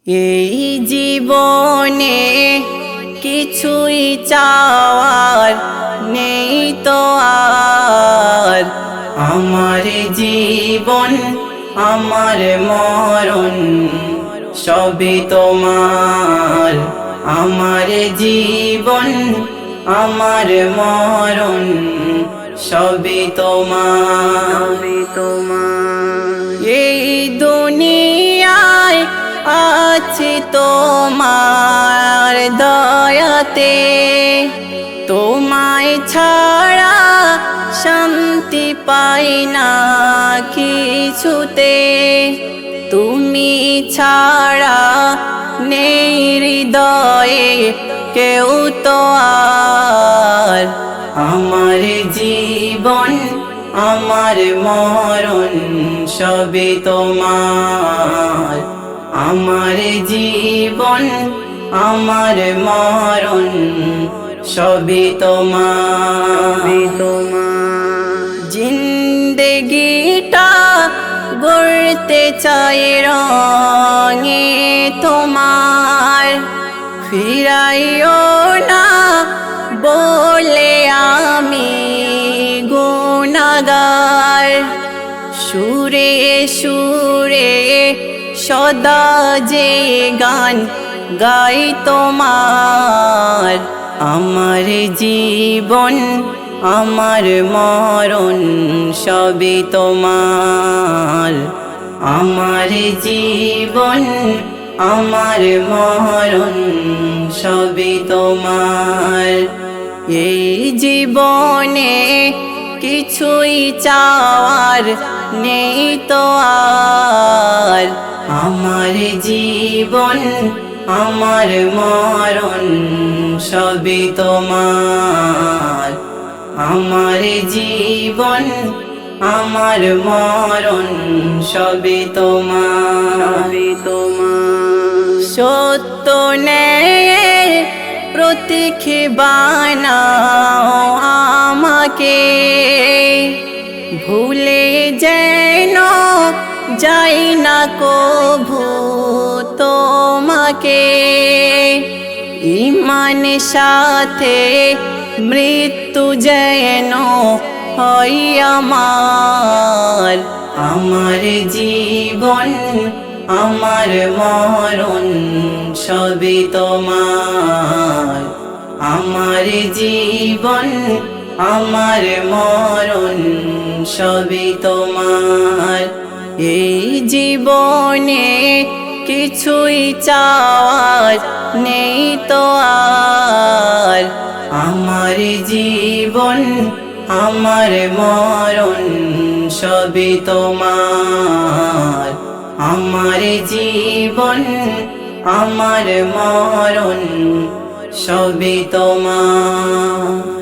এই জীবনে কিছুই চাওয়ার নেই তো আর। আমার জীবন আমার মরণ সবই তোমার। আমার জীবন আমার মরণ সবই তোমার। এই দুনিয়ায় আছি তোমার দয়াতে, তোমায় ছাড়া শান্তি পাই না কিছুতে। তুমি ছাড়া নেই হৃদয়ে কেউ তো আর। আমার জীবন আমার মরণ সবই তোমার। আমার জীবন আমার মরণ সবই তোমার। জিন্দেগিটা গড়তে চাই রঙে তোমার। ফিরাইও না বলে আমি গুনাহগার। সুরে সুরে সদা যে গান গাই তোমার। আমার জীবন আমার মরণ সবই তোমার। আমার জীবন আমার মরণ সবই তোমার। এই জীবনে কিছুই চাওয়ার নেই তো আর। আমার জীবন আমার মরণ সবই তোমার। আমার জীবন আমার মরণ সবই তোমার। সত্য ন্যায়ের প্রতীক বানাও আমাকে, ভুলে যেন যাই না কভু তোমাকে। ঈমান সাথে মৃত্যু যেন হয় আমার। আমার জীবন আমার মরণ সবই তোমার। আমার জীবন আমার মরণ সবই তোমার। এই জীবনে কিছুই চাওয়ার নেই তো আর। আমার জীবন আমার মরণ সবই তোমার। আমার জীবন আমার মরণ সবই তোমার।